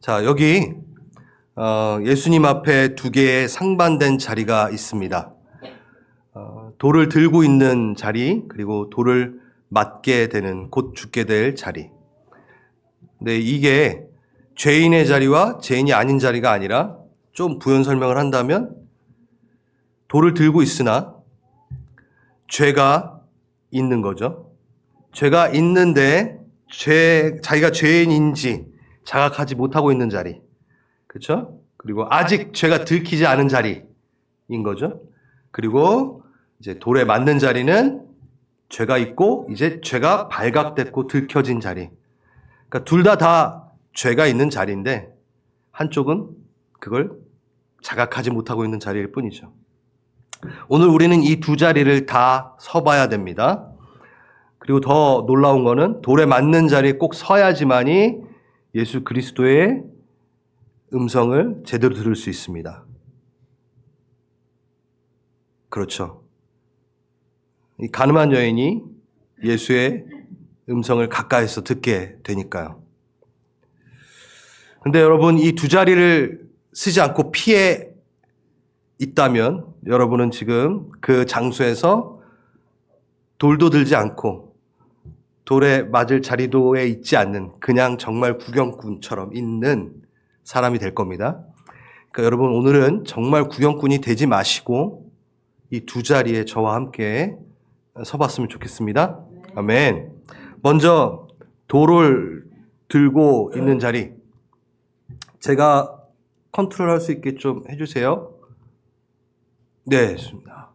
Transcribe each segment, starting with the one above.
자, 여기 예수님 앞에 두 개의 상반된 자리가 있습니다. 돌을 들고 있는 자리, 그리고 돌을 맞게 되는, 곧 죽게 될 자리. 근데 이게 죄인의 자리와 죄인이 아닌 자리가 아니라, 좀 부연 설명을 한다면, 돌을 들고 있으나 죄가 있는 거죠. 죄가 있는데 자기가 죄인인지 자각하지 못하고 있는 자리. 그렇죠? 그리고 아직 죄가 들키지 않은 자리인 거죠. 그리고 이제 돌에 맞는 자리는 죄가 있고 이제 죄가 발각됐고 들켜진 자리. 그러니까 둘 다 죄가 있는 자리인데 한쪽은 그걸 자각하지 못하고 있는 자리일 뿐이죠. 오늘 우리는 이 두 자리를 다 서봐야 됩니다. 그리고 더 놀라운 거는 돌에 맞는 자리에 꼭 서야지만이 예수 그리스도의 음성을 제대로 들을 수 있습니다. 그렇죠. 이 가늠한 여인이 예수의 음성을 가까이서 듣게 되니까요. 근데 여러분, 이 두 자리를 쓰지 않고 피해 있다면 여러분은 지금 그 장소에서 돌도 들지 않고 돌에 맞을 자리도에 있지 않는 그냥 정말 구경꾼처럼 있는 사람이 될 겁니다. 그러니까 여러분, 오늘은 정말 구경꾼이 되지 마시고 이 두 자리에 저와 함께 서봤으면 좋겠습니다. 아멘. 먼저 돌을 들고 있는 자리, 제가 컨트롤할 수 있게 좀 해주세요. 네, 좋습니다.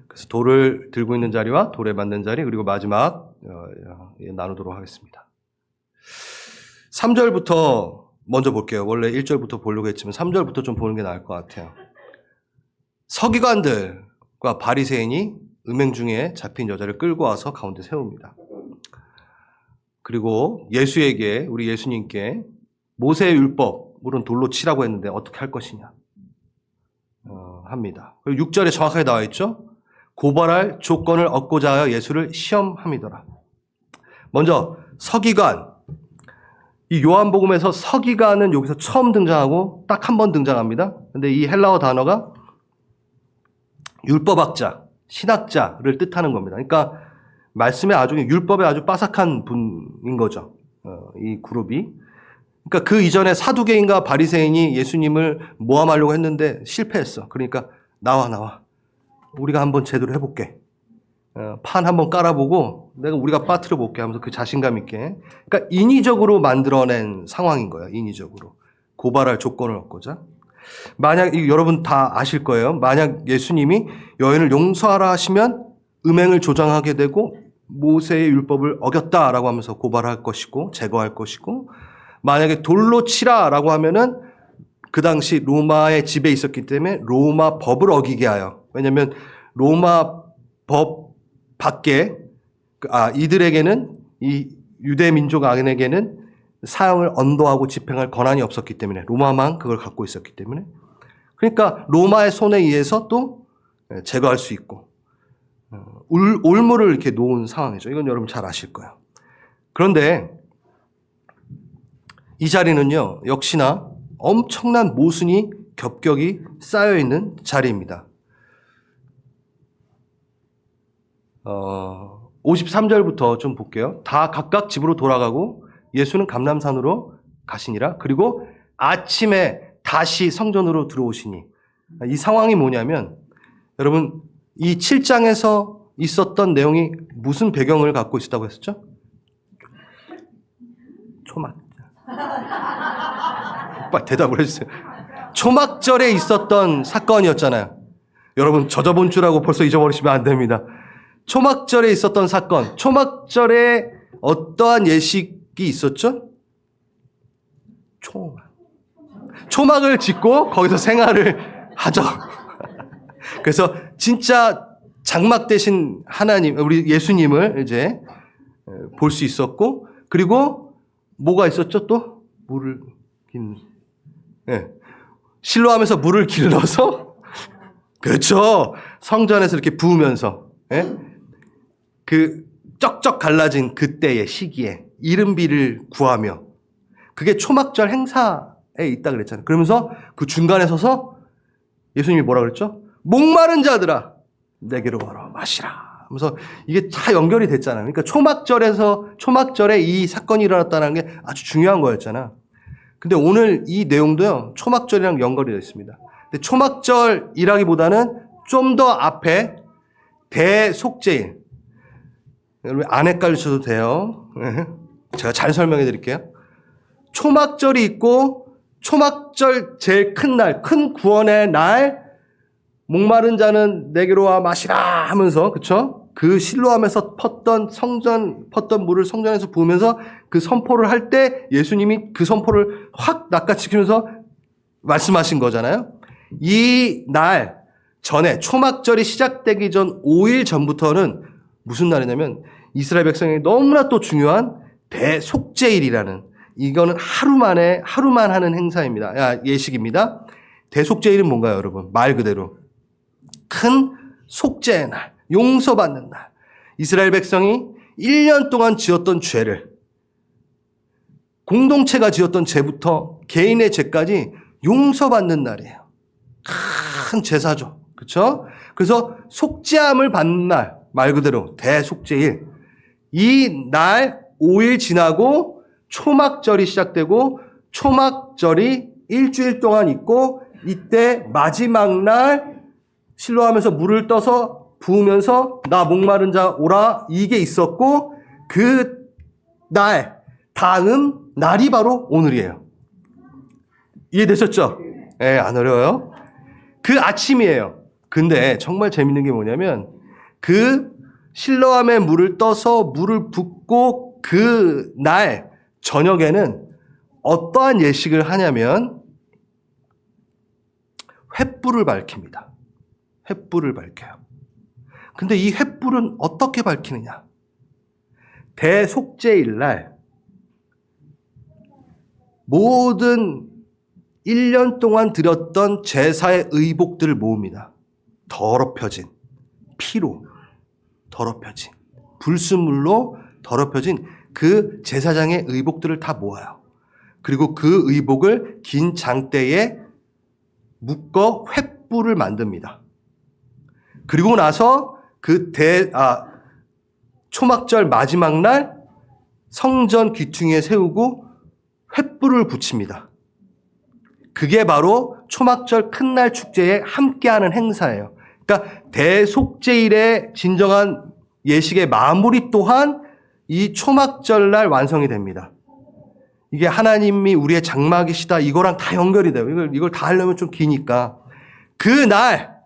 그래서 돌을 들고 있는 자리와 돌에 맞는 자리, 그리고 마지막 나누도록 하겠습니다. 3절부터 먼저 볼게요. 원래 1절부터 보려고 했지만 3절부터 좀 보는 게 나을 것 같아요. 서기관들과 바리새인이 음행 중에 잡힌 여자를 끌고 와서 가운데 세웁니다. 그리고 예수에게, 우리 예수님께 모세의 율법, 물은 돌로 치라고 했는데 어떻게 할 것이냐 합니다. 그리고 6절에 정확하게 나와 있죠. 고발할 조건을 얻고자 하여 예수를 시험함이더라. 먼저 서기관, 이 요한복음에서 서기관은 여기서 처음 등장하고 딱 한 번 등장합니다. 근데 이 헬라어 단어가 율법학자, 신학자를 뜻하는 겁니다. 그러니까 말씀에 아주, 율법에 아주 빠삭한 분인 거죠. 이 그룹이. 그러니까 그 이전에 사두개인과 바리새인이 예수님을 모함하려고 했는데 실패했어. 그러니까 나와. 우리가 한번 제대로 해볼게. 판 한번 깔아보고 우리가 빠뜨려 볼게 하면서 그 자신감 있게. 그러니까 인위적으로 만들어낸 상황인 거예요. 인위적으로. 고발할 조건을 얻고자. 만약, 여러분 다 아실 거예요. 만약 예수님이 여인을 용서하라 하시면 음행을 조장하게 되고 모세의 율법을 어겼다라고 하면서 고발할 것이고 제거할 것이고, 만약에 돌로 치라라고 하면은 그 당시 로마의 지배에 있었기 때문에 로마 법을 어기게 하여, 왜냐하면 로마 법 밖에 이들에게는, 이 유대 민족 안에게는 사형을 언도하고 집행할 권한이 없었기 때문에, 로마만 그걸 갖고 있었기 때문에, 그러니까 로마의 손에 의해서 또 제거할 수 있고 올무를 이렇게 놓은 상황이죠. 이건 여러분 잘 아실 거예요. 그런데 이 자리는요, 역시나 엄청난 모순이 겹겹이 쌓여있는 자리입니다. 53절부터 좀 볼게요. 다 각각 집으로 돌아가고 예수는 감람산으로 가시니라. 그리고 아침에 다시 성전으로 들어오시니. 이 상황이 뭐냐면, 여러분, 이 7장에서 있었던 내용이 무슨 배경을 갖고 있었다고 했었죠? 초막. 빨리 대답을 해주세요. 초막절에 있었던 사건이었잖아요. 여러분, 젖어본 줄 알고 벌써 잊어버리시면 안 됩니다. 초막절에 있었던 사건. 초막절에 어떠한 예식이 있었죠? 초막을 짓고 거기서 생활을 하죠. 그래서 진짜 장막 대신 하나님, 우리 예수님을 이제 볼 수 있었고, 그리고 뭐가 있었죠? 또 물을 실로하면서 물을 길러서, 그렇죠, 성전에서 이렇게 부으면서 그 쩍쩍 갈라진 그때의 시기에 이른비를 구하며, 그게 초막절 행사 있다 그랬잖아요. 그러면서 그 중간에 서서 예수님이 뭐라 그랬죠? 목마른 자들아 내게로 와라 마시라 하면서 이게 다 연결이 됐잖아요. 그러니까 초막절에 이 사건이 일어났다는 게 아주 중요한 거였잖아. 근데 오늘 이 내용도요, 초막절이랑 연결이 되어 있습니다. 근데 초막절이라기보다는 좀 더 앞에 대속죄일. 여러분 안 헷갈리셔도 돼요. 제가 잘 설명해 드릴게요. 초막절이 있고 초막절 제일 큰 날, 큰 구원의 날, 목마른 자는 내게로 와 마시라 하면서, 그쵸? 그 실로암에서 펐던 물을 성전에서 부으면서 그 선포를 할 때 예수님이 그 선포를 확 낚아채키면서 말씀하신 거잖아요. 이 날 전에 초막절이 시작되기 전 5일 전부터는 무슨 날이냐면 이스라엘 백성이 너무나 또 중요한 대속죄일이라는, 이거는 하루만 하는 행사입니다. 예식입니다. 대속죄일은 뭔가요, 여러분? 말 그대로 큰 속죄의 날, 용서받는 날. 이스라엘 백성이 1년 동안 지었던 죄를, 공동체가 지었던 죄부터 개인의 죄까지 용서받는 날이에요. 큰 제사죠. 그렇죠? 그래서 속죄함을 받는 날, 말 그대로 대속죄일. 이 날 5일 지나고 초막절이 시작되고 초막절이 일주일 동안 있고, 이때 마지막 날 실로암에서 물을 떠서 부으면서 나 목마른 자 오라, 이게 있었고, 그 날 다음 날이 바로 오늘이에요. 이해되셨죠? 예, 안 어려워요? 그 아침이에요. 근데 정말 재밌는 게 뭐냐면 그 실로암에 물을 떠서 물을 붓고 그 날 저녁에는 어떠한 예식을 하냐면 횃불을 밝힙니다. 횃불을 밝혀요. 근데 이 횃불은 어떻게 밝히느냐? 대속죄일 날 모든 1년 동안 드렸던 제사의 의복들을 모읍니다. 더럽혀진 피로 더럽혀진 불순물로 더럽혀진 그 제사장의 의복들을 다 모아요. 그리고 그 의복을 긴 장대에 묶어 횃불을 만듭니다. 그리고 나서 초막절 마지막 날 성전 귀퉁이에 세우고 횃불을 붙입니다. 그게 바로 초막절 큰 날 축제에 함께하는 행사예요. 그러니까 대속죄일의 진정한 예식의 마무리 또한 이 초막절 날 완성이 됩니다. 이게 하나님이 우리의 장막이시다, 이거랑 다 연결이 돼요. 이걸 다 하려면 좀 기니까. 그날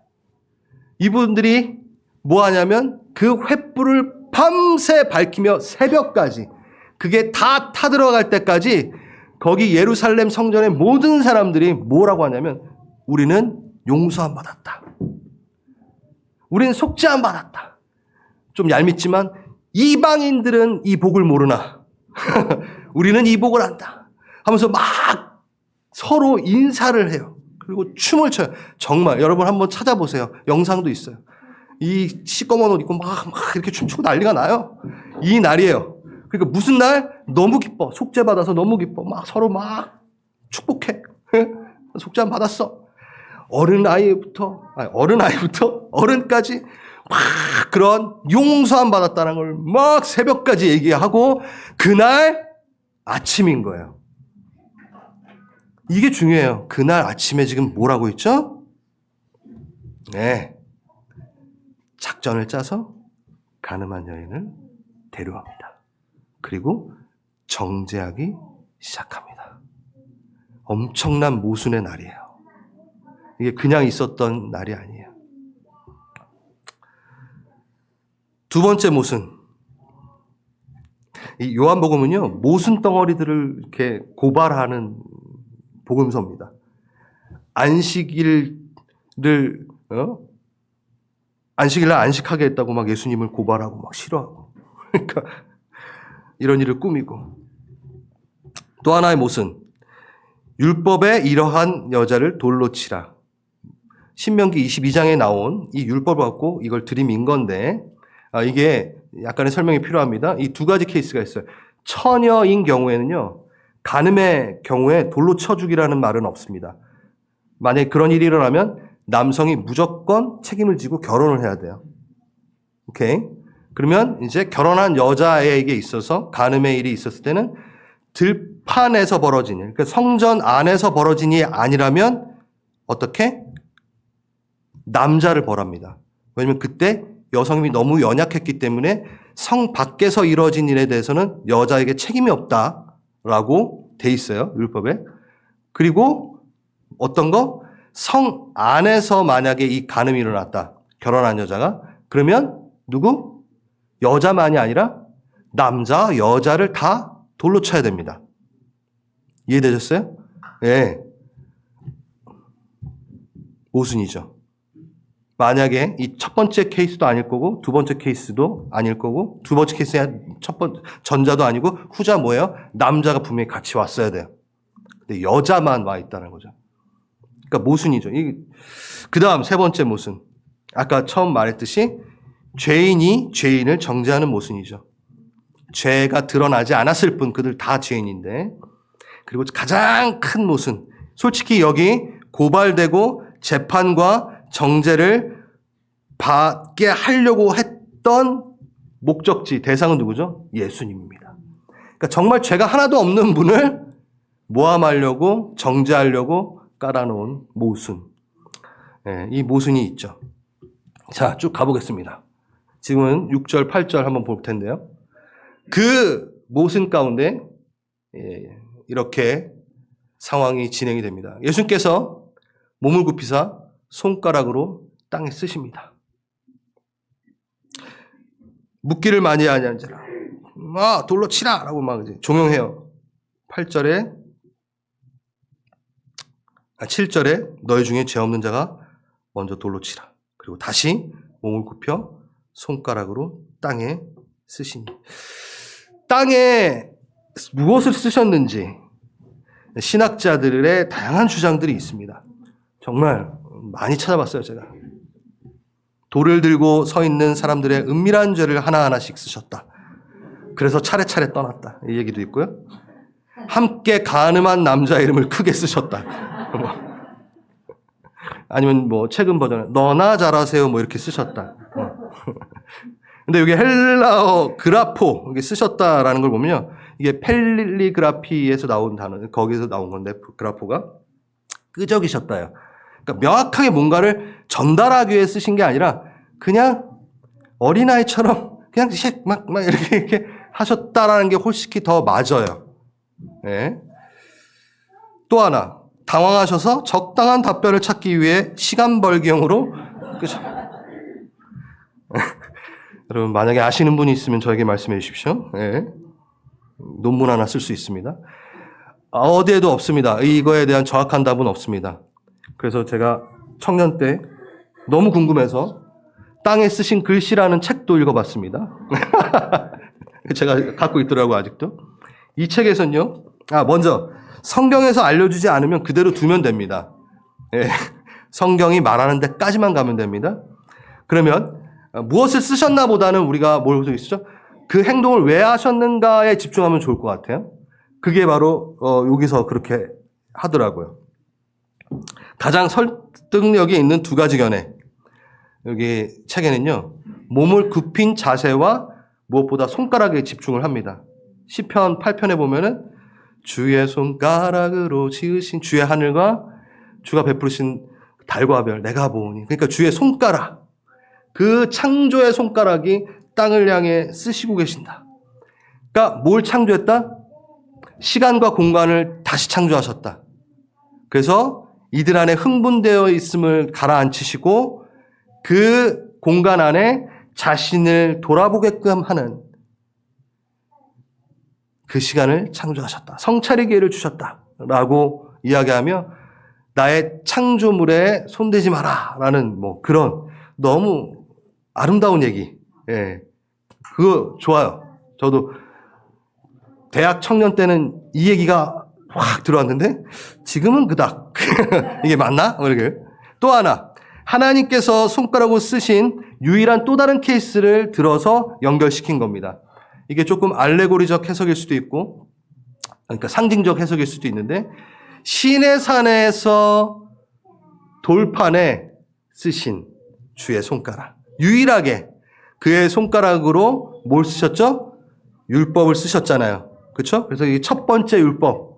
이분들이 뭐 하냐면 그 횃불을 밤새 밝히며 새벽까지, 그게 다 타들어갈 때까지 거기 예루살렘 성전의 모든 사람들이 뭐라고 하냐면 우리는 용서함 받았다. 우리는 속죄함 받았다. 좀 얄밉지만 이방인들은 이 복을 모르나 우리는 이 복을 안다 하면서 막 서로 인사를 해요. 그리고 춤을 춰요. 정말 여러분 한번 찾아보세요. 영상도 있어요. 이 시꺼먼 옷 입고 막 이렇게 춤추고 난리가 나요. 이 날이에요. 그러니까 무슨 날? 너무 기뻐. 속죄 받아서 너무 기뻐. 막 서로 막 축복해. 속죄함 받았어. 어른아이부터 어른까지 막 그런 용서함 받았다는 걸 막 새벽까지 얘기하고, 그날 아침인 거예요. 이게 중요해요. 그날 아침에 지금 뭐라고 있죠? 네. 작전을 짜서 가늠한 여인을 데려옵니다. 그리고 정죄하기 시작합니다. 엄청난 모순의 날이에요. 이게 그냥 있었던 날이 아니에요. 두 번째 모순. 이 요한복음은요, 모순 덩어리들을 이렇게 고발하는 복음서입니다. 안식일날 안식하게 했다고 막 예수님을 고발하고 막 싫어하고, 그러니까 이런 일을 꾸미고. 또 하나의 모순. 율법에 이러한 여자를 돌로 치라. 신명기 22장에 나온 이 율법을 갖고 이걸 들이민 건데, 이게 약간의 설명이 필요합니다. 이 두 가지 케이스가 있어요. 처녀인 경우에는요, 간음의 경우에 돌로 쳐 죽이라는 말은 없습니다. 만약에 그런 일이 일어나면 남성이 무조건 책임을 지고 결혼을 해야 돼요. 오케이? 그러면 이제 결혼한 여자에게 있어서 간음의 일이 있었을 때는 들판에서 벌어진 일, 그러니까 성전 안에서 벌어진 일이 아니라면 어떻게? 남자를 벌합니다. 왜냐면 그때 여성이 너무 연약했기 때문에 성 밖에서 이루어진 일에 대해서는 여자에게 책임이 없다라고 돼 있어요. 율법에. 그리고 어떤 거? 성 안에서 만약에 이 간음이 일어났다. 결혼한 여자가. 그러면 누구? 여자만이 아니라 남자, 여자를 다 돌로 쳐야 됩니다. 이해되셨어요? 예. 모순이죠. 만약에 이 첫 번째 케이스도 아닐 거고 두 번째 케이스도 아닐 거고 두 번째 케이스야 전자도 아니고 후자 뭐예요? 남자가 분명히 같이 왔어야 돼요. 근데 여자만 와 있다는 거죠. 그러니까 모순이죠. 그 다음 세 번째 모순. 아까 처음 말했듯이 죄인이 죄인을 정죄하는 모순이죠. 죄가 드러나지 않았을 뿐 그들 다 죄인인데. 그리고 가장 큰 모순. 솔직히 여기 고발되고 재판과 정죄를 받게 하려고 했던 목적지, 대상은 누구죠? 예수님입니다. 그러니까 정말 죄가 하나도 없는 분을 모함하려고, 정죄하려고 깔아놓은 모순. 네, 이 모순이 있죠. 자, 쭉 가보겠습니다. 지금은 6절, 8절 한번 볼 텐데요. 그 모순 가운데 이렇게 상황이 진행이 됩니다. 예수님께서 몸을 굽히사 손가락으로 땅에 쓰십니다. 묻기를 많이 하냐는 자라 돌로 치라! 라고 막 이제 종용해요. 7절에 너희 중에 죄 없는 자가 먼저 돌로 치라. 그리고 다시 몸을 굽혀 손가락으로 땅에 쓰시니. 땅에 무엇을 쓰셨는지 신학자들의 다양한 주장들이 있습니다. 정말 많이 찾아봤어요, 제가. 돌을 들고 서 있는 사람들의 은밀한 죄를 하나하나씩 쓰셨다. 그래서 차례차례 떠났다. 이 얘기도 있고요. 함께 간음한 남자 이름을 크게 쓰셨다. 아니면 뭐 최근 버전에 너나 잘하세요 뭐 이렇게 쓰셨다. 근데 여기 헬라어 그라포 여기 쓰셨다라는 걸 보면요. 이게 펠리그라피에서 나온 단어, 거기서 나온 건데 그라포가 끄적이셨다요. 그러니까 명확하게 뭔가를 전달하기 위해 쓰신 게 아니라 그냥 어린아이처럼 그냥 막 이렇게 하셨다라는 게 훨씬 더 맞아요. 네. 또 하나, 당황하셔서 적당한 답변을 찾기 위해 시간 벌기용으로 그죠? 여러분 만약에 아시는 분이 있으면 저에게 말씀해 주십시오. 네. 논문 하나 쓸 수 있습니다. 어디에도 없습니다. 이거에 대한 정확한 답은 없습니다. 그래서 제가 청년 때 너무 궁금해서 땅에 쓰신 글씨라는 책도 읽어봤습니다. 제가 갖고 있더라고요, 아직도. 이 책에서는요, 먼저 성경에서 알려주지 않으면 그대로 두면 됩니다. 예, 성경이 말하는 데까지만 가면 됩니다. 그러면 무엇을 쓰셨나 보다는 우리가 뭘 볼 수 있죠? 그 행동을 왜 하셨는가에 집중하면 좋을 것 같아요. 그게 바로 여기서 그렇게 하더라고요. 가장 설득력이 있는 두 가지 견해. 여기 책에는요. 몸을 굽힌 자세와 무엇보다 손가락에 집중을 합니다. 시편 8편에 보면은 주의 손가락으로 지으신 주의 하늘과 주가 베푸신 달과 별 내가 보오니. 그러니까 주의 손가락. 그 창조의 손가락이 땅을 향해 쓰시고 계신다. 그러니까 뭘 창조했다? 시간과 공간을 다시 창조하셨다. 그래서 이들 안에 흥분되어 있음을 가라앉히시고 그 공간 안에 자신을 돌아보게끔 하는 그 시간을 창조하셨다. 성찰의 기회를 주셨다. 라고 이야기하며 나의 창조물에 손대지 마라. 라는 뭐 그런 너무 아름다운 얘기. 예. 그거 좋아요. 저도 대학 청년 때는 이 얘기가 확 들어왔는데 지금은 그닥. 이게 맞나? 이렇게. 또 하나. 하나님께서 손가락으로 쓰신 유일한 또 다른 케이스를 들어서 연결시킨 겁니다. 이게 조금 알레고리적 해석일 수도 있고 그러니까 상징적 해석일 수도 있는데 시내산에서 돌판에 쓰신 주의 손가락. 유일하게 그의 손가락으로 뭘 쓰셨죠? 율법을 쓰셨잖아요. 그렇죠? 그래서 이게 첫 번째 율법.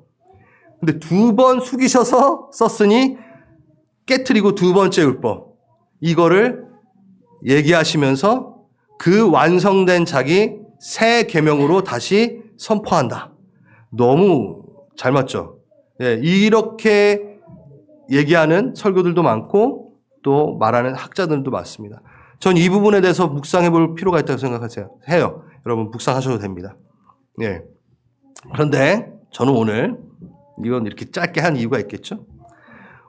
근데 두 번 숙이셔서 썼으니 깨트리고 두 번째 율법. 이거를 얘기하시면서 그 완성된 자기 새 계명으로 다시 선포한다. 너무 잘 맞죠? 예, 이렇게 얘기하는 설교들도 많고 또 말하는 학자들도 많습니다. 전 이 부분에 대해서 묵상해 볼 필요가 있다고 해요. 여러분 묵상하셔도 됩니다. 예. 그런데 저는 오늘 이건 이렇게 짧게 한 이유가 있겠죠?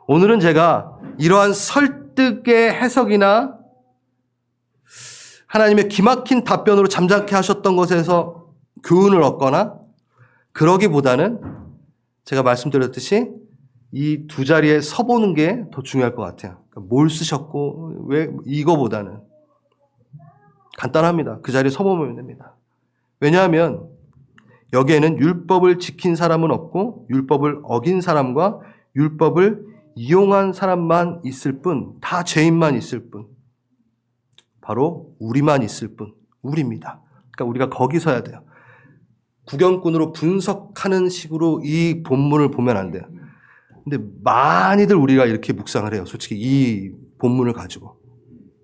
오늘은 제가 이러한 설득의 해석이나 하나님의 기막힌 답변으로 잠잠케 하셨던 것에서 교훈을 얻거나 그러기보다는 제가 말씀드렸듯이 이 두 자리에 서보는 게 더 중요할 것 같아요. 그러니까 뭘 쓰셨고 왜 이거보다는 간단합니다. 그 자리에 서보면 됩니다. 왜냐하면 여기에는 율법을 지킨 사람은 없고 율법을 어긴 사람과 율법을 이용한 사람만 있을 뿐, 다 죄인만 있을 뿐, 바로 우리만 있을 뿐, 우리입니다. 그러니까 우리가 거기 서야 돼요. 구경꾼으로 분석하는 식으로 이 본문을 보면 안 돼요. 근데 많이들 우리가 이렇게 묵상을 해요. 솔직히 이 본문을 가지고.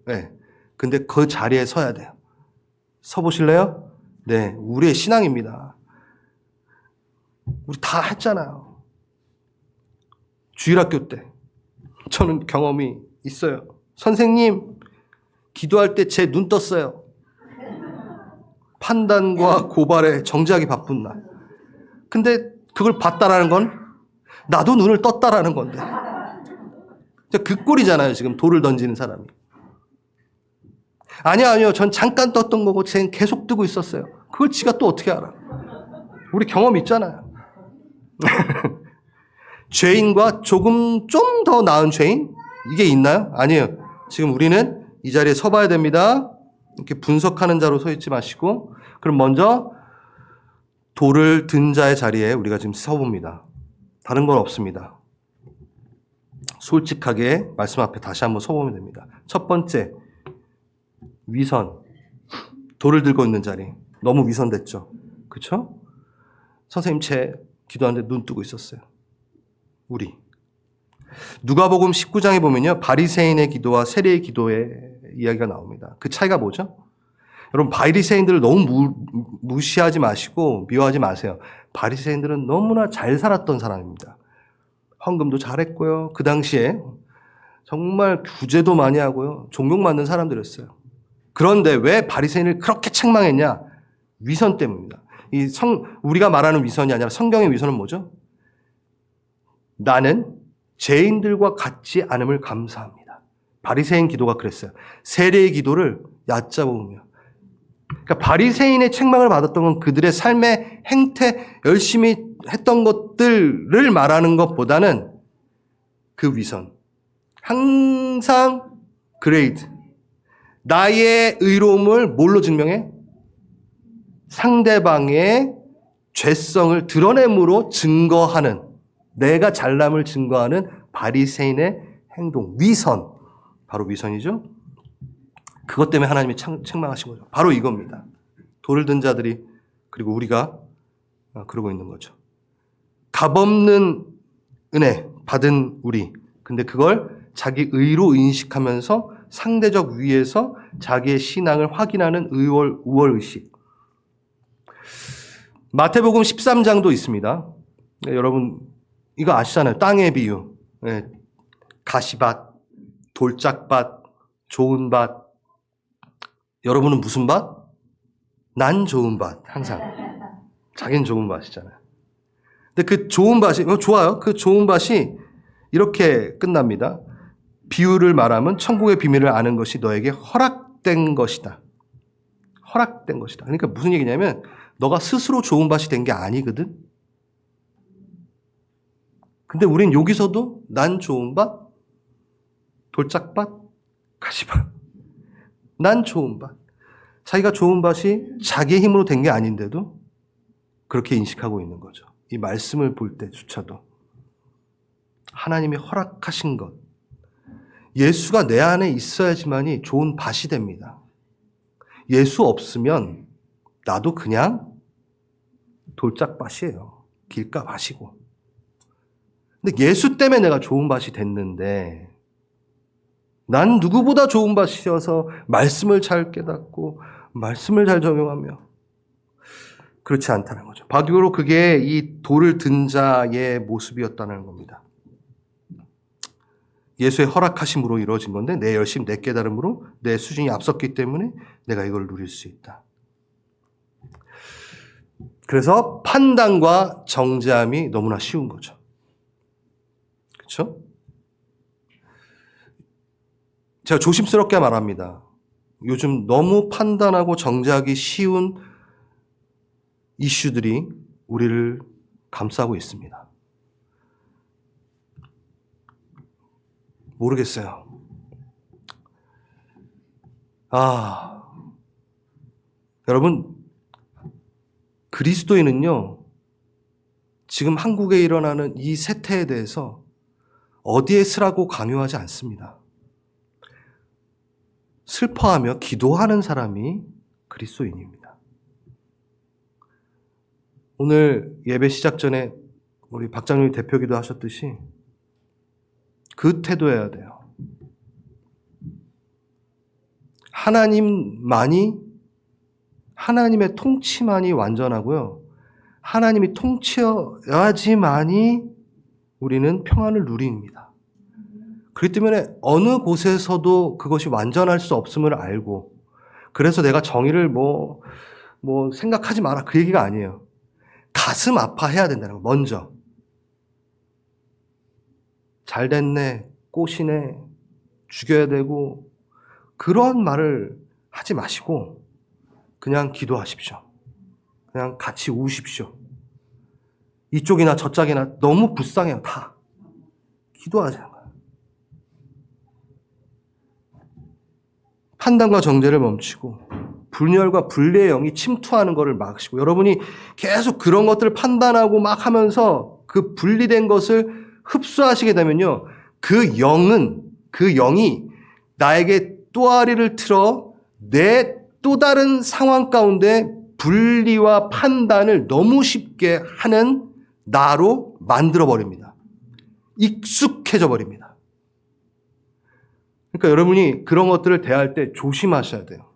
네. 근데 그 자리에 서야 돼요. 서보실래요? 네. 우리의 신앙입니다. 우리 다 했잖아요. 주일학교 때. 저는 경험이 있어요. 선생님, 기도할 때 제 눈 떴어요. 판단과 고발에 정지하기 바쁜 날. 근데 그걸 봤다라는 건 나도 눈을 떴다라는 건데. 그 꼴이잖아요, 지금 돌을 던지는 사람이. 아니요. 전 잠깐 떴던 거고 쟤는 계속 뜨고 있었어요. 그걸 지가 또 어떻게 알아? 우리 경험 있잖아요. 죄인과 조금 좀 더 나은 죄인? 이게 있나요? 아니에요. 지금 우리는 이 자리에 서봐야 됩니다. 이렇게 분석하는 자로 서 있지 마시고, 그럼 먼저 돌을 든 자의 자리에 우리가 지금 서봅니다. 다른 건 없습니다. 솔직하게 말씀 앞에 다시 한번 서보면 됩니다. 첫 번째, 위선. 돌을 들고 있는 자리. 너무 위선됐죠? 그렇죠? 선생님, 제 기도하는데 눈 뜨고 있었어요. 우리. 누가복음 19장에 보면요, 바리새인의 기도와 세리의 기도의 이야기가 나옵니다. 그 차이가 뭐죠? 여러분, 바리새인들을 너무 무시하지 마시고 미워하지 마세요. 바리새인들은 너무나 잘 살았던 사람입니다. 헌금도 잘했고요. 그 당시에 정말 구제도 많이 하고요. 존경받는 사람들이었어요. 그런데 왜 바리새인을 그렇게 책망했냐? 위선 때문입니다. 우리가 말하는 위선이 아니라 성경의 위선은 뭐죠? 나는 죄인들과 같지 않음을 감사합니다. 바리새인 기도가 그랬어요. 세리의 기도를 얕잡으며. 그러니까 바리새인의 책망을 받았던 건 그들의 삶의 행태, 열심히 했던 것들을 말하는 것보다는 그 위선. 항상 그레이드. 나의 의로움을 뭘로 증명해? 상대방의 죄성을 드러냄으로 증거하는, 내가 잘남을 증거하는 바리새인의 행동, 위선. 바로 위선이죠. 그것 때문에 하나님이 책망하신 거죠. 바로 이겁니다. 돌을 든 자들이, 그리고 우리가 그러고 있는 거죠. 값없는 은혜 받은 우리. 근데 그걸 자기 의로 인식하면서 상대적 위에서 자기의 신앙을 확인하는 우월의식. 마태복음 13장도 있습니다. 네, 여러분 이거 아시잖아요. 땅의 비유. 네, 가시밭, 돌짝밭, 좋은 밭. 여러분은 무슨 밭? 난 좋은 밭. 항상. 자기는 좋은 밭이잖아요. 근데 그 좋은 밭이, 좋아요. 그 좋은 밭이 이렇게 끝납니다. 비유를 말하면 천국의 비밀을 아는 것이 너에게 허락된 것이다. 허락된 것이다. 그러니까 무슨 얘기냐면 너가 스스로 좋은 밭이 된 게 아니거든. 근데 우린 여기서도 난 좋은 밭, 돌짝밭, 가시밭. 난 좋은 밭. 자기가 좋은 밭이 자기의 힘으로 된 게 아닌데도 그렇게 인식하고 있는 거죠. 이 말씀을 볼 때조차도 하나님이 허락하신 것, 예수가 내 안에 있어야지만이 좋은 밭이 됩니다. 예수 없으면 나도 그냥 돌짝밭이에요. 길가밭이고. 근데 예수 때문에 내가 좋은 밭이 됐는데 난 누구보다 좋은 밭이어서 말씀을 잘 깨닫고 말씀을 잘 적용하며 그렇지 않다는 거죠. 바로 그게 이 돌을 든 자의 모습이었다는 겁니다. 예수의 허락하심으로 이루어진 건데 내 열심, 내 깨달음으로 내 수준이 앞섰기 때문에 내가 이걸 누릴 수 있다. 그래서 판단과 정죄함이 너무나 쉬운 거죠. 그렇죠? 제가 조심스럽게 말합니다. 요즘 너무 판단하고 정죄하기 쉬운 이슈들이 우리를 감싸고 있습니다. 모르겠어요. 여러분, 그리스도인은요, 지금 한국에 일어나는 이 세태에 대해서 어디에 쓰라고 강요하지 않습니다. 슬퍼하며 기도하는 사람이 그리스도인입니다. 오늘 예배 시작 전에 우리 박장룡 대표기도 하셨듯이 그 태도여야 돼요. 하나님의 통치만이 완전하고요. 하나님이 통치여야지만이 우리는 평안을 누립니다. 그렇기 때문에 어느 곳에서도 그것이 완전할 수 없음을 알고, 그래서 내가 정의를 뭐 생각하지 마라 그 얘기가 아니에요. 가슴 아파해야 된다는 거. 먼저 잘 됐네, 꽃이네, 죽여야 되고 그런 말을 하지 마시고 그냥 기도하십시오. 그냥 같이 우십시오. 이쪽이나 저쪽이나 너무 불쌍해요. 다 기도하자는 거예요. 판단과 정죄를 멈추고 분열과 분리의 영이 침투하는 것을 막으시고, 여러분이 계속 그런 것들을 판단하고 막 하면서 그 분리된 것을 흡수하시게 되면요, 그 영이 나에게 또아리를 틀어 내 또 다른 상황 가운데 분리와 판단을 너무 쉽게 하는 나로 만들어버립니다. 익숙해져 버립니다. 그러니까 여러분이 그런 것들을 대할 때 조심하셔야 돼요.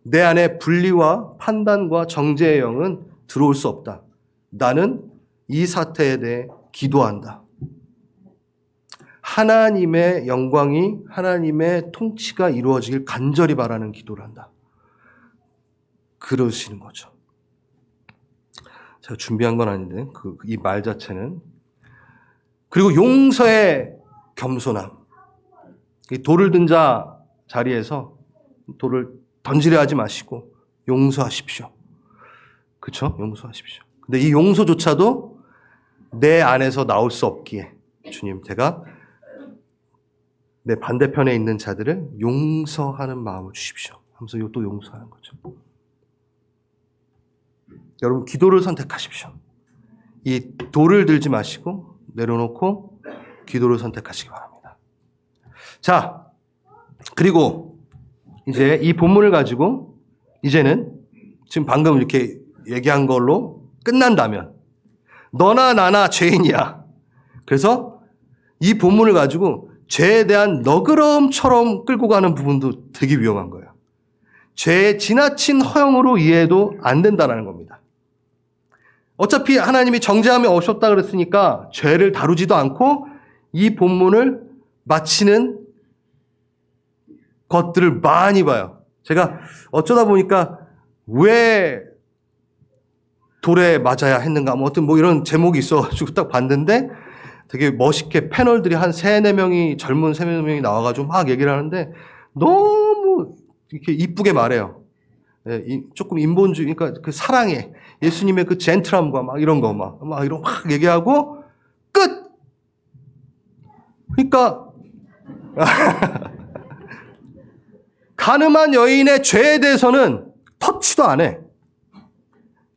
내 안에 분리와 판단과 정죄의 영은 들어올 수 없다. 나는 이 사태에 대해 기도한다. 하나님의 영광이, 하나님의 통치가 이루어지길 간절히 바라는 기도를 한다. 그러시는 거죠. 제가 준비한 건 아닌데 이 말 자체는. 그리고 용서의 겸손함. 이 돌을 든 자 자리에서 돌을 던지려 하지 마시고 용서하십시오. 그렇죠? 용서하십시오. 근데 이 용서조차도 내 안에서 나올 수 없기에 주님, 제가 내 반대편에 있는 자들을 용서하는 마음을 주십시오 하면서 또 용서하는 거죠. 여러분, 기도를 선택하십시오. 이 돌을 들지 마시고 내려놓고 기도를 선택하시기 바랍니다. 자, 그리고 이제 이 본문을 가지고 이제는 지금 방금 이렇게 얘기한 걸로 끝난다면 너나 나나 죄인이야. 그래서 이 본문을 가지고 죄에 대한 너그러움처럼 끌고 가는 부분도 되게 위험한 거예요. 죄의 지나친 허용으로 이해해도 안 된다는 겁니다. 어차피 하나님이 정죄함이 없었다 그랬으니까 죄를 다루지도 않고 이 본문을 마치는 것들을 많이 봐요. 제가 어쩌다 보니까 왜 돌에 맞아야 했는가, 이런 제목이 있어가지고 딱 봤는데 되게 멋있게 패널들이 한 3-4명이, 젊은 3-4명이 나와가지고 막 얘기를 하는데 너무 이렇게 이쁘게 말해요. 조금 인본주의, 그러니까 그 사랑에 예수님의 그 젠틀함과 막 이런 거 막 얘기하고 끝! 그러니까 가늠한 여인의 죄에 대해서는 터치도 안 해.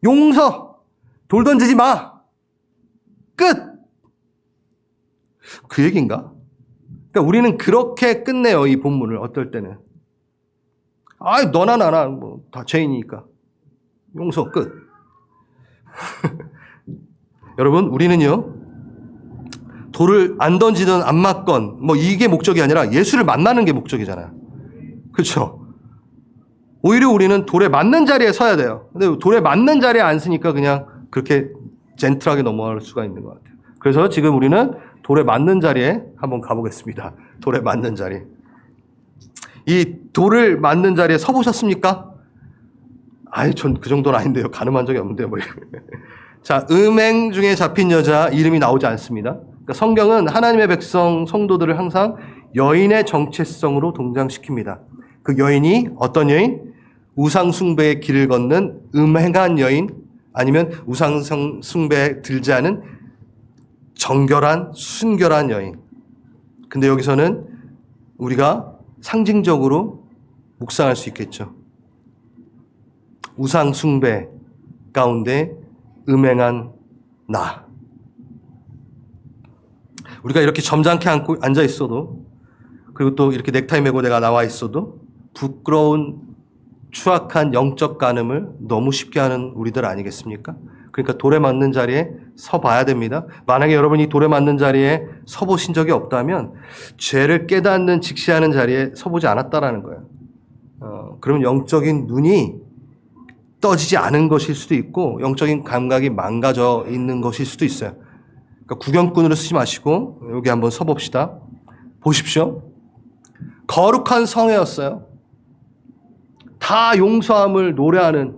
용서, 돌 던지지 마. 끝! 그 얘기인가? 그러니까 우리는 그렇게 끝내요, 이 본문을. 어떨 때는. 아이, 너나 나나 뭐 다 죄인이니까. 용서 끝. 여러분, 우리는요, 돌을 안 던지든 안 맞건 뭐 이게 목적이 아니라 예수를 만나는 게 목적이잖아요. 그렇죠? 오히려 우리는 돌에 맞는 자리에 서야 돼요. 근데 돌에 맞는 자리에 안 서니까 그냥 그렇게 젠틀하게 넘어갈 수가 있는 것 같아요. 그래서 지금 우리는 돌에 맞는 자리에 한번 가보겠습니다. 돌에 맞는 자리. 이 돌을 맞는 자리에 서보셨습니까? 아이, 전 그 정도는 아닌데요. 가늠한 적이 없는데요. 뭐. 자, 음행 중에 잡힌 여자 이름이 나오지 않습니다. 그러니까 성경은 하나님의 백성, 성도들을 항상 여인의 정체성으로 동장시킵니다. 그 여인이 어떤 여인? 우상숭배의 길을 걷는 음행한 여인, 아니면 우상숭배에 들지 않은 정결한, 순결한 여인. 근데 여기서는 우리가 상징적으로 묵상할 수 있겠죠. 우상숭배 가운데 음행한 나. 우리가 이렇게 점잖게 앉아 있어도, 그리고 또 이렇게 넥타이 메고 내가 나와 있어도 부끄러운 추악한 영적 간음을 너무 쉽게 하는 우리들 아니겠습니까? 그러니까 돌에 맞는 자리에 서봐야 됩니다. 만약에 여러분이 돌에 맞는 자리에 서보신 적이 없다면 죄를 깨닫는 직시하는 자리에 서보지 않았다라는 거예요. 그러면 영적인 눈이 떠지지 않은 것일 수도 있고 영적인 감각이 망가져 있는 것일 수도 있어요. 그러니까 구경꾼으로 쓰지 마시고 여기 한번 서봅시다. 보십시오. 거룩한 성회였어요. 다 용서함을 노래하는,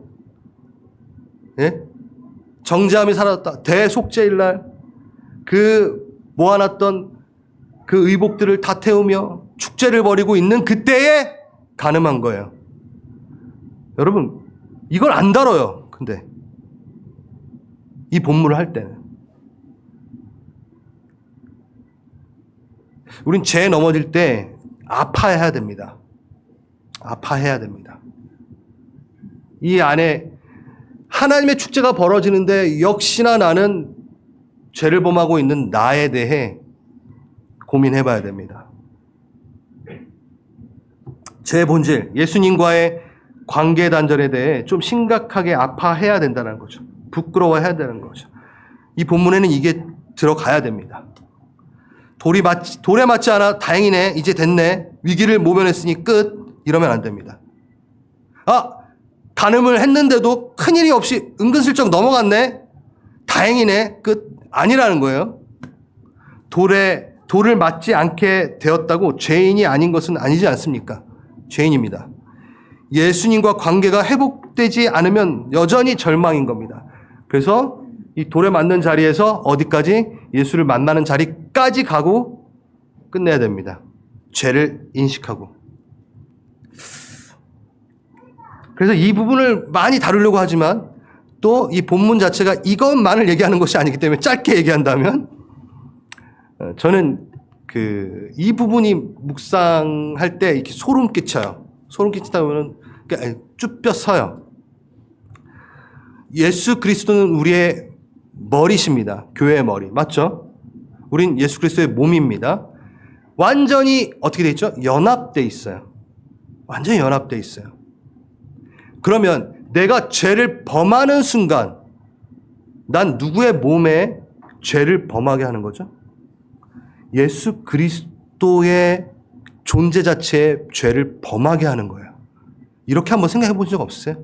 예? 정죄함이 사라졌다. 대속죄일날 그 모아놨던 그 의복들을 다 태우며 축제를 벌이고 있는 그때에 간음한 거예요. 여러분, 이걸 안 다뤄요. 근데 이 본문을 할 때는 우린 죄에 넘어질 때 아파해야 됩니다. 아파해야 됩니다. 이 안에 하나님의 축제가 벌어지는데 역시나 나는 죄를 범하고 있는 나에 대해 고민해 봐야 됩니다. 제 본질, 예수님과의 관계 단절에 대해 좀 심각하게 아파해야 된다는 거죠. 부끄러워해야 되는 거죠. 이 본문에는 이게 들어가야 됩니다. 돌에 맞지 않아 다행이네, 이제 됐네, 위기를 모면했으니 끝, 이러면 안 됩니다. 간음을 했는데도 큰일이 없이 은근슬쩍 넘어갔네, 다행이네, 끝, 아니라는 거예요. 돌을 맞지 않게 되었다고 죄인이 아닌 것은 아니지 않습니까? 죄인입니다. 예수님과 관계가 회복되지 않으면 여전히 절망인 겁니다. 그래서 이 돌에 맞는 자리에서 어디까지? 예수를 만나는 자리까지 가고 끝내야 됩니다. 죄를 인식하고. 그래서 이 부분을 많이 다루려고 하지만 또 이 본문 자체가 이것만을 얘기하는 것이 아니기 때문에 짧게 얘기한다면 저는 이 부분이 묵상할 때 이렇게 소름 끼쳐요. 소름 끼치다 보면 쭈뼛 서요. 예수 그리스도는 우리의 머리십니다. 교회의 머리. 맞죠? 우린 예수 그리스도의 몸입니다. 완전히 어떻게 돼 있죠? 연합돼 있어요. 완전히 연합돼 있어요. 그러면 내가 죄를 범하는 순간 난 누구의 몸에 죄를 범하게 하는 거죠? 예수 그리스도의 존재 자체에 죄를 범하게 하는 거예요. 이렇게 한번 생각해 본 적 없으세요?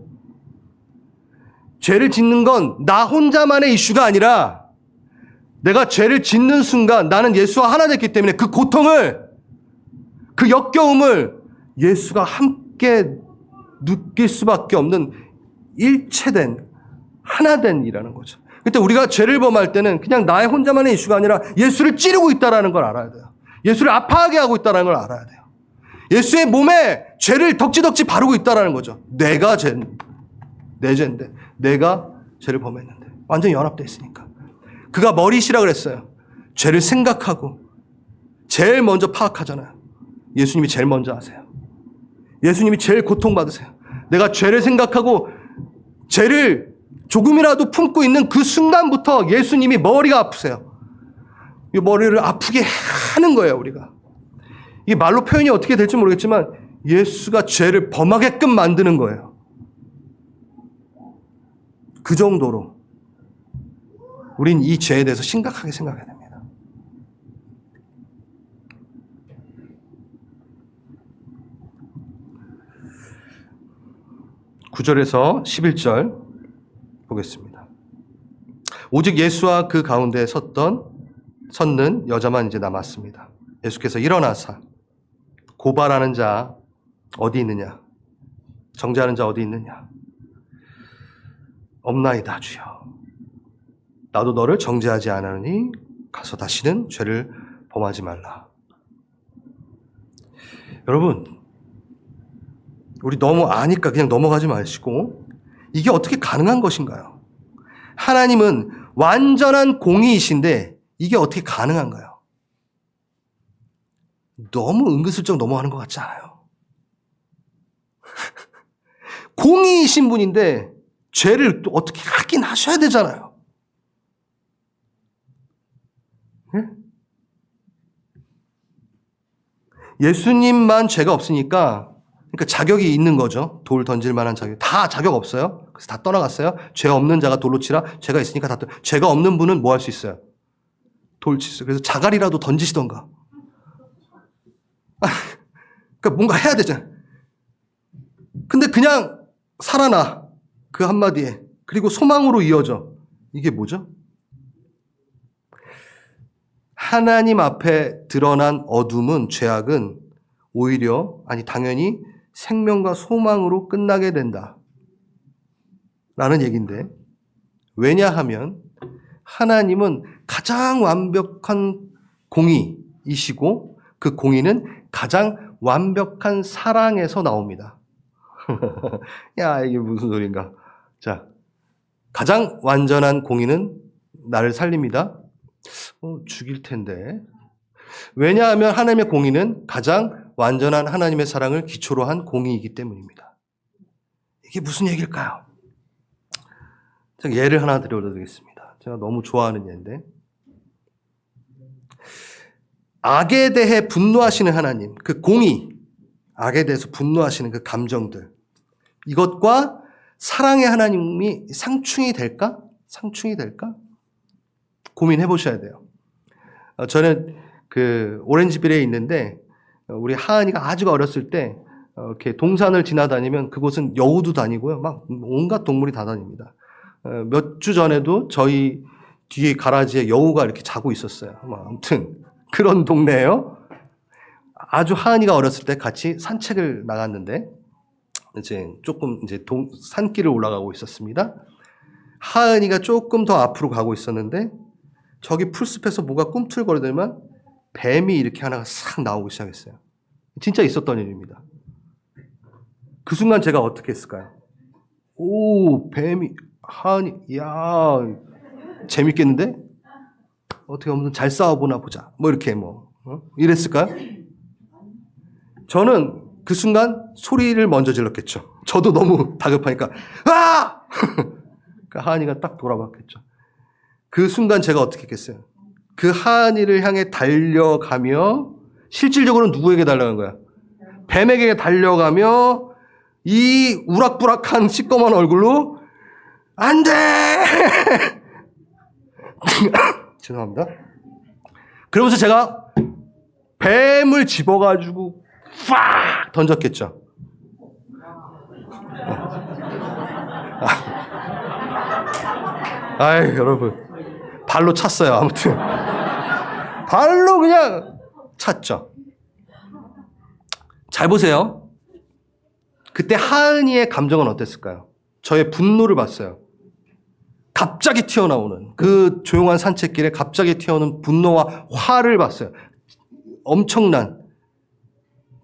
죄를 짓는 건 나 혼자만의 이슈가 아니라 내가 죄를 짓는 순간 나는 예수와 하나 됐기 때문에 그 고통을, 그 역겨움을 예수가 함께 느낄 수밖에 없는 일체된, 하나된 이라는 거죠. 그때 우리가 죄를 범할 때는 그냥 나의 혼자만의 이슈가 아니라 예수를 찌르고 있다는 걸 알아야 돼요. 예수를 아파하게 하고 있다는 걸 알아야 돼요. 예수의 몸에 죄를 덕지덕지 바르고 있다는 거죠. 내 죄인데 내가 죄를 범했는데 완전히 연합되어 있으니까. 그가 머리시라 그랬어요. 죄를 생각하고 제일 먼저 파악하잖아요. 예수님이 제일 먼저 아세요. 예수님이 제일 고통받으세요. 내가 죄를 생각하고 죄를 조금이라도 품고 있는 그 순간부터 예수님이 머리가 아프세요. 이 머리를 아프게 하는 거예요, 우리가. 이게 말로 표현이 어떻게 될지 모르겠지만 예수가 죄를 범하게끔 만드는 거예요. 그 정도로 우린 이 죄에 대해서 심각하게 생각해야 됩니다. 9절에서 11절 보겠습니다. 오직 예수와 그 가운데 섰는 여자만 이제 남았습니다. 예수께서 일어나사 고발하는 자 어디 있느냐? 정죄하는 자 어디 있느냐? 없나이다 주여. 나도 너를 정죄하지 않으니 가서 다시는 죄를 범하지 말라. 여러분, 우리 너무 아니까 그냥 넘어가지 마시고 이게 어떻게 가능한 것인가요? 하나님은 완전한 공의이신데 이게 어떻게 가능한가요? 너무 은근슬쩍 넘어가는 것 같지 않아요? 공의이신 분인데 죄를 또 어떻게 하긴 하셔야 되잖아요. 네? 예수님만 죄가 없으니까 그러니까 자격이 있는 거죠. 돌 던질 만한 자격. 다 자격 없어요. 그래서 다 떠나갔어요. 죄 없는 자가 돌로 치라. 죄가 있으니까 죄가 없는 분은 뭐 할 수 있어요? 돌 치세요. 그래서 자갈이라도 던지시던가. 그러니까 뭔가 해야 되잖아요. 근데 그냥 살아나. 그 한마디에. 그리고 소망으로 이어져. 이게 뭐죠? 하나님 앞에 드러난 어둠은, 죄악은 오히려, 당연히 생명과 소망으로 끝나게 된다. 라는 얘기인데, 왜냐하면 하나님은 가장 완벽한 공의이시고 그 공의는 가장 완벽한 사랑에서 나옵니다. 야, 이게 무슨 소린가? 자, 가장 완전한 공의는 나를 살립니다. 죽일 텐데. 왜냐하면 하나님의 공의는 가장 완전한 하나님의 사랑을 기초로 한 공의이기 때문입니다. 이게 무슨 얘기일까요? 제가 예를 하나 드려드리겠습니다. 제가 너무 좋아하는 예인데, 악에 대해 분노하시는 하나님, 그 공의, 악에 대해서 분노하시는 그 감정들, 이것과 사랑의 하나님이 상충이 될까? 상충이 될까? 고민해 보셔야 돼요. 저는 그 오렌지빌에 있는데, 우리 하은이가 아주 어렸을 때 이렇게 동산을 지나다니면 그곳은 여우도 다니고요, 막 온갖 동물이 다 다닙니다. 몇 주 전에도 저희 뒤에 가라지에 여우가 이렇게 자고 있었어요. 아무튼 그런 동네예요. 아주 하은이가 어렸을 때 같이 산책을 나갔는데 조금 산길을 올라가고 있었습니다. 하은이가 조금 더 앞으로 가고 있었는데 저기 풀숲에서 뭐가 꿈틀거리더니만 뱀이 이렇게 하나가 싹 나오기 시작했어요. 진짜 있었던 일입니다. 그 순간 제가 어떻게 했을까요? 오, 뱀이, 하은이, 야, 재밌겠는데? 어떻게 하면 잘 싸워보나 보자. 이렇게 이랬을까요? 저는 그 순간 소리를 먼저 질렀겠죠. 저도 너무 다급하니까, 아! 하은이가 딱 돌아봤겠죠. 그 순간 제가 어떻게 했겠어요? 그 하은이를 향해 달려가며, 실질적으로는 누구에게 달려간 거야? 뱀에게 달려가며, 이 우락부락한 시꺼먼 얼굴로, 안 돼! 죄송합니다. 그러면서 제가 뱀을 집어가지고 팍 던졌겠죠. 아이, 여러분. 발로 찼어요, 아무튼. 발로 그냥 찼죠. 잘 보세요. 그때 하은이의 감정은 어땠을까요? 저의 분노를 봤어요. 갑자기 튀어나오는, 그 조용한 산책길에 갑자기 튀어나오는 분노와 화를 봤어요. 엄청난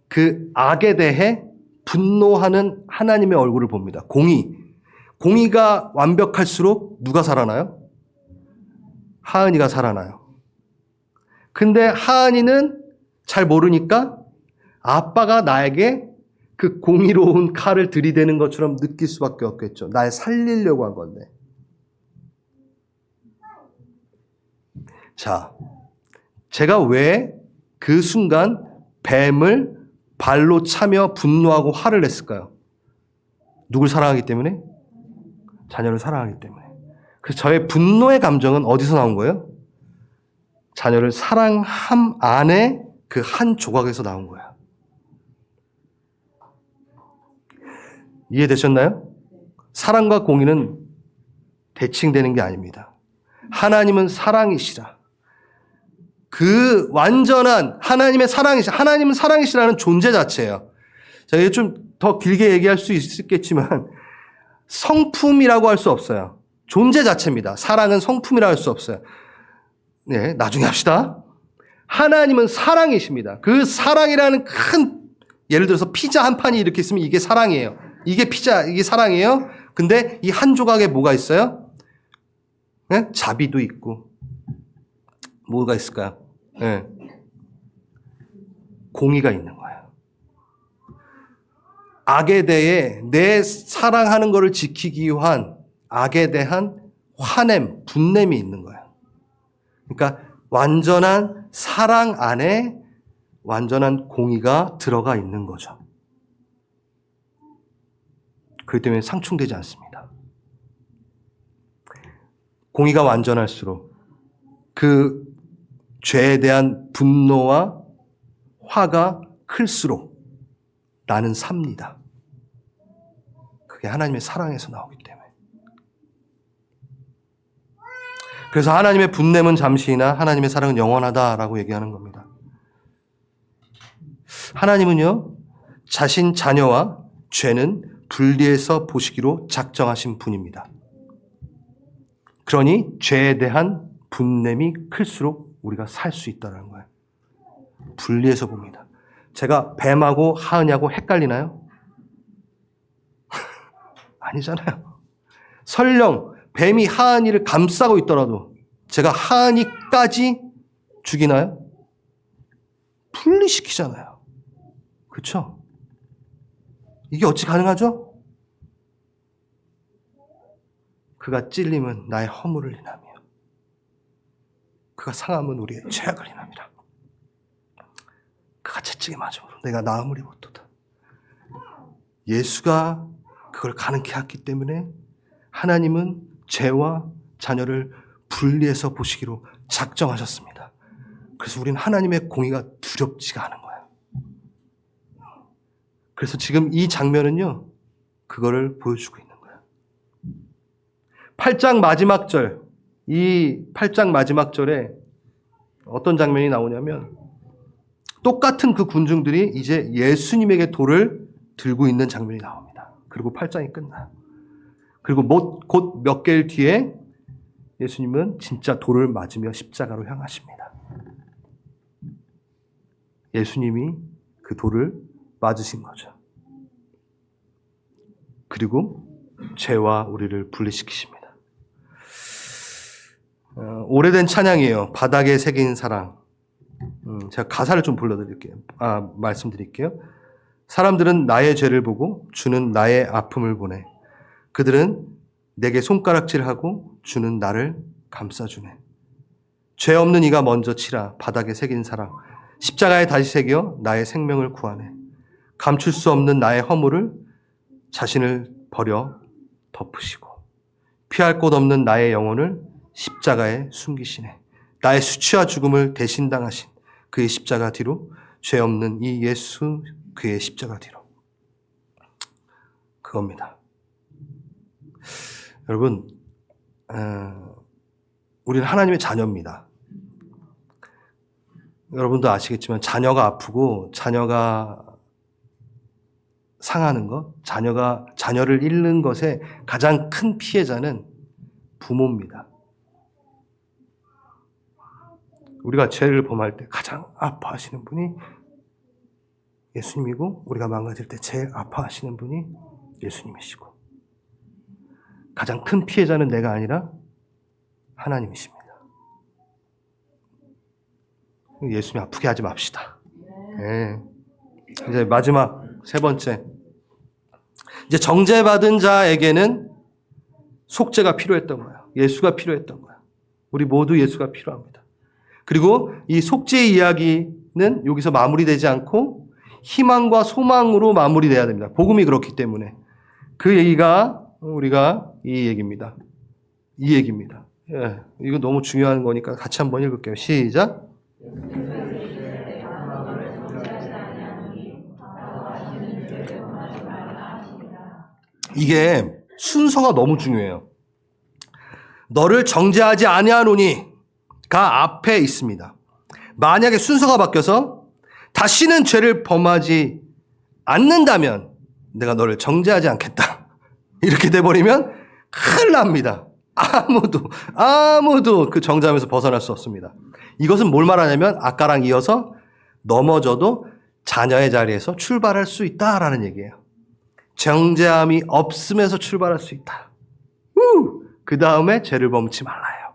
그 악에 대해 분노하는 하나님의 얼굴을 봅니다. 공의가 완벽할수록 누가 살아나요? 하은이가 살아나요. 근데 하은이는 잘 모르니까 아빠가 나에게 그 공의로운 칼을 들이대는 것처럼 느낄 수밖에 없겠죠. 날 살리려고 한 건데. 자, 제가 왜 그 순간 뱀을 발로 차며 분노하고 화를 냈을까요? 누굴 사랑하기 때문에? 자녀를 사랑하기 때문에. 그래서 저의 분노의 감정은 어디서 나온 거예요? 자녀를 사랑함 안에 그 한 조각에서 나온 거예요. 이해되셨나요? 사랑과 공의는 대칭되는 게 아닙니다. 하나님은 사랑이시라. 그 완전한 하나님은 사랑이시라는 존재 자체예요. 자, 이게 좀 더 길게 얘기할 수 있겠지만 성품이라고 할 수 없어요. 존재 자체입니다. 사랑은 성품이라고 할 수 없어요. 네, 나중에 합시다. 하나님은 사랑이십니다. 그 사랑이라는 큰, 예를 들어서 피자 한 판이 이렇게 있으면 이게 사랑이에요. 이게 사랑이에요. 근데 이 한 조각에 뭐가 있어요? 네? 자비도 있고, 뭐가 있을까요? 네. 공의가 있는 거예요. 악에 대해 내 사랑하는 것을 지키기 위한 악에 대한 화냄, 분냄이 있는 거예요. 그러니까 완전한 사랑 안에 완전한 공의가 들어가 있는 거죠. 그렇기 때문에 상충되지 않습니다. 공의가 완전할수록 그 죄에 대한 분노와 화가 클수록 나는 삽니다. 그게 하나님의 사랑에서 나오기 때문에. 그래서 하나님의 분냄은 잠시이나 하나님의 사랑은 영원하다라고 얘기하는 겁니다. 하나님은요, 자신 자녀와 죄는 분리해서 보시기로 작정하신 분입니다. 그러니 죄에 대한 분냄이 클수록 우리가 살 수 있다는 거예요. 분리해서 봅니다. 제가 뱀하고 하은이하고 헷갈리나요? 아니잖아요. 설령 뱀이 하은이를 감싸고 있더라도 제가 하은이까지 죽이나요? 분리시키잖아요. 그렇죠? 이게 어찌 가능하죠? 그가 찔림은 나의 허물을 인하며 그가 상함은 우리의 죄악을 인함이라. 그가 채찍에 맞음으로 내가 나음을 입었도다. 예수가 그걸 가능케 했기 때문에 하나님은 죄와 자녀를 분리해서 보시기로 작정하셨습니다. 그래서 우리는 하나님의 공의가 두렵지가 않은 거예요. 그래서 지금 이 장면은요, 그거를 보여주고 있는 거예요. 8장 마지막 절, 이 8장 마지막 절에 어떤 장면이 나오냐면 똑같은 그 군중들이 이제 예수님에게 돌을 들고 있는 장면이 나옵니다. 그리고 8장이 끝나요. 그리고 곧 몇 개일 뒤에 예수님은 진짜 돌을 맞으며 십자가로 향하십니다. 예수님이 그 돌을 맞으신 거죠. 그리고 죄와 우리를 분리시키십니다. 오래된 찬양이에요. 바닥에 새긴 사랑. 제가 가사를 좀 말씀드릴게요. 사람들은 나의 죄를 보고 주는 나의 아픔을 보내. 그들은 내게 손가락질하고 주는 나를 감싸주네. 죄 없는 이가 먼저 치라. 바닥에 새긴 사랑. 십자가에 다시 새겨 나의 생명을 구하네. 감출 수 없는 나의 허물을 자신을 버려 덮으시고 피할 곳 없는 나의 영혼을 십자가에 숨기시네. 나의 수치와 죽음을 대신 당하신 그의 십자가 뒤로 죄 없는 이 예수 그의 십자가 뒤로. 그겁니다. 여러분, 우리는 하나님의 자녀입니다. 여러분도 아시겠지만 자녀가 아프고 자녀가 상하는 것, 자녀를 잃는 것의 가장 큰 피해자는 부모입니다. 우리가 죄를 범할 때 가장 아파하시는 분이 예수님이고 우리가 망가질 때 제일 아파하시는 분이 예수님이시고 가장 큰 피해자는 내가 아니라 하나님이십니다. 예수님 아프게 하지 맙시다. 네. 이제 마지막 세 번째, 이제 정죄받은 자에게는 속죄가 필요했던 거예요. 예수가 필요했던 거예요. 우리 모두 예수가 필요합니다. 그리고 이 속죄의 이야기는 여기서 마무리되지 않고 희망과 소망으로 마무리돼야 됩니다. 복음이 그렇기 때문에. 그 얘기가 우리가 이 얘기입니다. 이 얘기입니다. 예, 이거 너무 중요한 거니까 같이 한번 읽을게요. 시작. 이게 순서가 너무 중요해요. 너를 정죄하지 아니하노니가 앞에 있습니다. 만약에 순서가 바뀌어서 다시는 죄를 범하지 않는다면 내가 너를 정죄하지 않겠다. 이렇게 돼버리면 큰일 납니다. 아무도 그 정죄함에서 벗어날 수 없습니다. 이것은 뭘 말하냐면 아까랑 이어서 넘어져도 자녀의 자리에서 출발할 수 있다라는 얘기예요. 정죄함이 없음에서 출발할 수 있다. 그 다음에 죄를 범치 말아요.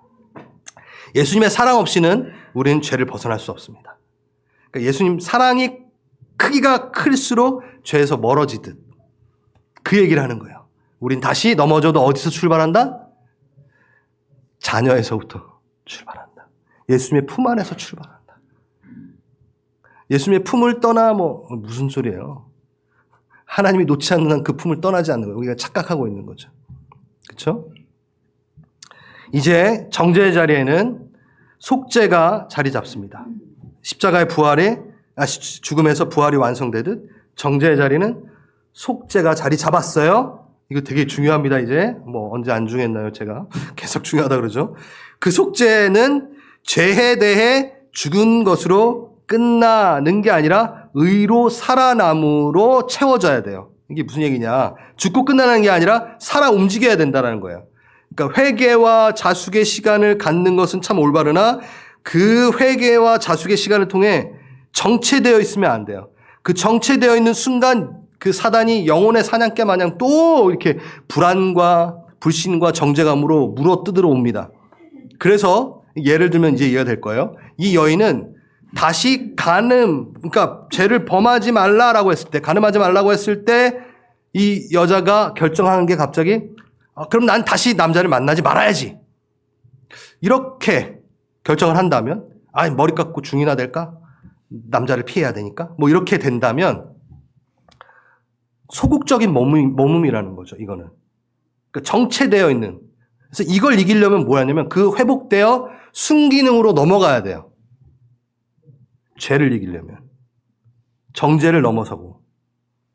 예수님의 사랑 없이는 우리는 죄를 벗어날 수 없습니다. 그러니까 예수님 사랑이 크기가 클수록 죄에서 멀어지듯 그 얘기를 하는 거예요. 우린 다시 넘어져도 어디서 출발한다? 자녀에서부터 출발한다. 예수님의 품 안에서 출발한다. 예수님의 품을 떠나 무슨 소리예요? 하나님이 놓지 않는 한 그 품을 떠나지 않는 거예요. 우리가 착각하고 있는 거죠. 그렇죠? 이제 정죄의 자리에는 속죄가 자리 잡습니다. 십자가의 죽음에서 부활이 완성되듯 정죄의 자리는 속죄가 자리 잡았어요. 이거 되게 중요합니다. 이제 언제 안 중요했나요? 제가 계속 중요하다 그러죠. 그 속죄는 죄에 대해 죽은 것으로 끝나는 게 아니라 의로 살아남으로 채워져야 돼요. 이게 무슨 얘기냐? 죽고 끝나는 게 아니라 살아 움직여야 된다는 거예요. 그러니까 회개와 자숙의 시간을 갖는 것은 참 올바르나 그 회개와 자숙의 시간을 통해 정체되어 있으면 안 돼요. 그 정체되어 있는 순간 그 사단이 영혼의 사냥개 마냥 또 이렇게 불안과 불신과 정죄감으로 물어 뜯으러 옵니다. 그래서 예를 들면 이제 이해가 될 거예요. 이 여인은 다시 그러니까 죄를 범하지 말라라고 했을 때, 간음하지 말라고 했을 때 이 여자가 결정하는 게 갑자기 그럼 난 다시 남자를 만나지 말아야지. 이렇게 결정을 한다면 머리 깎고 중이나 될까? 남자를 피해야 되니까? 이렇게 된다면 소극적인 몸음이라는 거죠. 이거는. 그러니까 정체되어 있는. 그래서 이걸 이기려면 뭐냐면 그 회복되어 순기능으로 넘어가야 돼요. 죄를 이기려면. 정죄를 넘어서고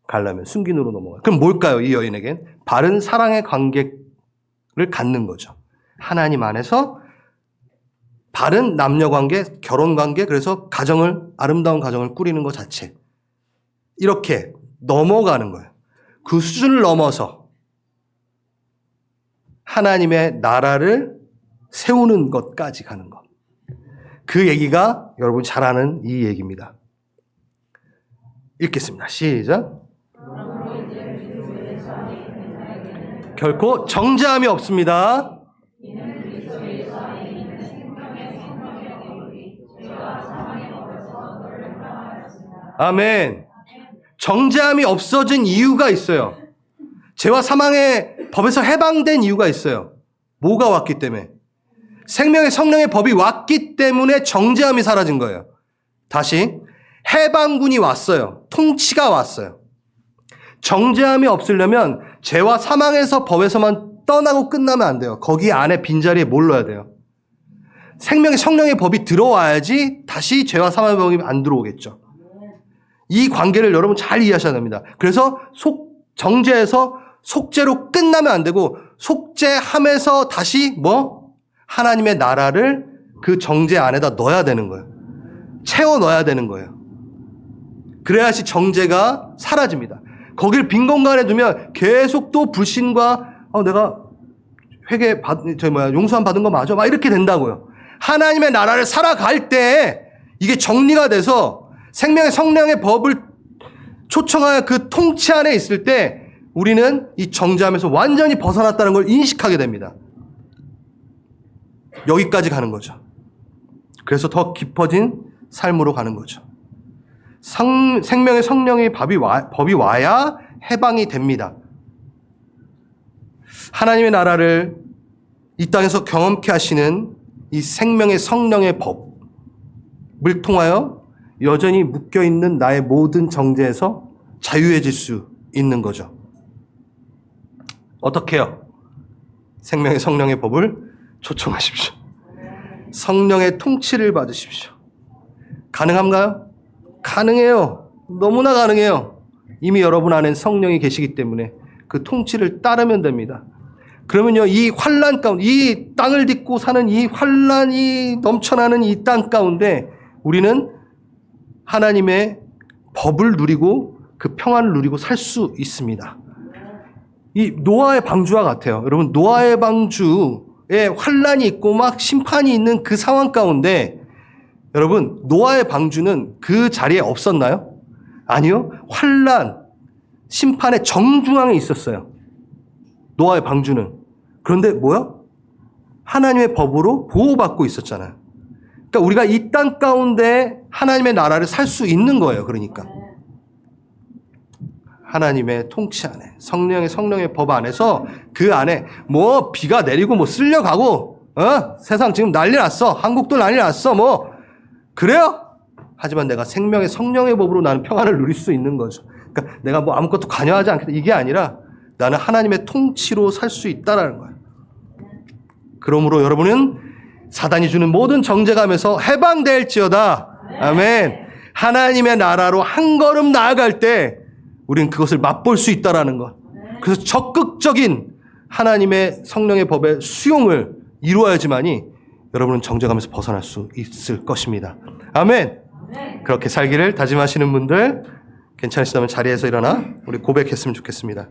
가려면 순기능으로 넘어가요. 그럼 뭘까요? 이 여인에겐 바른 사랑의 관계를 갖는 거죠. 하나님 안에서 바른 남녀관계, 결혼관계, 그래서 아름다운 가정을 꾸리는 것 자체. 이렇게 넘어가는 거예요. 그 수준을 넘어서 하나님의 나라를 세우는 것까지 가는 것. 그 얘기가 여러분 잘 아는 이 얘기입니다. 읽겠습니다. 시작. 결코 정죄함이 없습니다. 아멘. 정죄함이 없어진 이유가 있어요. 죄와 사망의 법에서 해방된 이유가 있어요. 뭐가 왔기 때문에? 생명의 성령의 법이 왔기 때문에 정죄함이 사라진 거예요. 다시 해방군이 왔어요. 통치가 왔어요. 정죄함이 없으려면 죄와 사망에서 법에서만 떠나고 끝나면 안 돼요. 거기 안에 빈자리에 뭘 넣어야 돼요? 생명의 성령의 법이 들어와야지 다시 죄와 사망의 법이 안 들어오겠죠. 이 관계를 여러분 잘 이해하셔야 됩니다. 그래서 정죄에서 속죄로 끝나면 안 되고 속죄함에서 다시 하나님의 나라를 그 정죄 안에다 넣어야 되는 거예요. 채워 넣어야 되는 거예요. 그래야지 정죄가 사라집니다. 거길 빈 공간에 두면 계속 또 불신과 내가 용서함 받은 거 맞아? 막 이렇게 된다고요. 하나님의 나라를 살아갈 때 이게 정리가 돼서 생명의 성령의 법을 초청하여 그 통치 안에 있을 때 우리는 이 정죄함에서 완전히 벗어났다는 걸 인식하게 됩니다. 여기까지 가는 거죠. 그래서 더 깊어진 삶으로 가는 거죠. 생명의 성령의 법이 와야 해방이 됩니다. 하나님의 나라를 이 땅에서 경험케 하시는 이 생명의 성령의 법, 통하여 여전히 묶여있는 나의 모든 정죄에서 자유해질 수 있는 거죠. 어떻게 해요? 생명의 성령의 법을 초청하십시오. 성령의 통치를 받으십시오. 가능한가요? 가능해요. 너무나 가능해요. 이미 여러분 안엔 성령이 계시기 때문에 그 통치를 따르면 됩니다. 그러면요, 이 환난 가운데, 이 땅을 딛고 사는 이 환난이 넘쳐나는 이 땅 가운데 우리는 하나님의 법을 누리고 그 평안을 누리고 살 수 있습니다. 이 노아의 방주와 같아요. 여러분, 노아의 방주에 환난이 있고 막 심판이 있는 그 상황 가운데 여러분, 노아의 방주는 그 자리에 없었나요? 아니요. 환난, 심판의 정중앙에 있었어요. 노아의 방주는. 그런데 뭐야? 하나님의 법으로 보호받고 있었잖아요. 그러니까 우리가 이 땅 가운데 하나님의 나라를 살 수 있는 거예요. 그러니까. 하나님의 통치 안에, 성령의 법 안에서 그 안에 뭐 비가 내리고 뭐 쓸려가고, 세상 지금 난리 났어. 한국도 난리 났어. 뭐, 그래요? 하지만 내가 생명의 성령의 법으로 나는 평안을 누릴 수 있는 거죠. 그러니까 내가 뭐 아무것도 관여하지 않겠다. 이게 아니라 나는 하나님의 통치로 살 수 있다라는 거예요. 그러므로 여러분은 사단이 주는 모든 정죄감에서 해방될지어다. 아멘. 하나님의 나라로 한 걸음 나아갈 때 우리는 그것을 맛볼 수 있다라는 것. 그래서 적극적인 하나님의 성령의 법의 수용을 이루어야지만이 여러분은 정죄감에서 벗어날 수 있을 것입니다. 아멘. 그렇게 살기를 다짐하시는 분들 괜찮으시다면 자리에서 일어나 우리 고백했으면 좋겠습니다.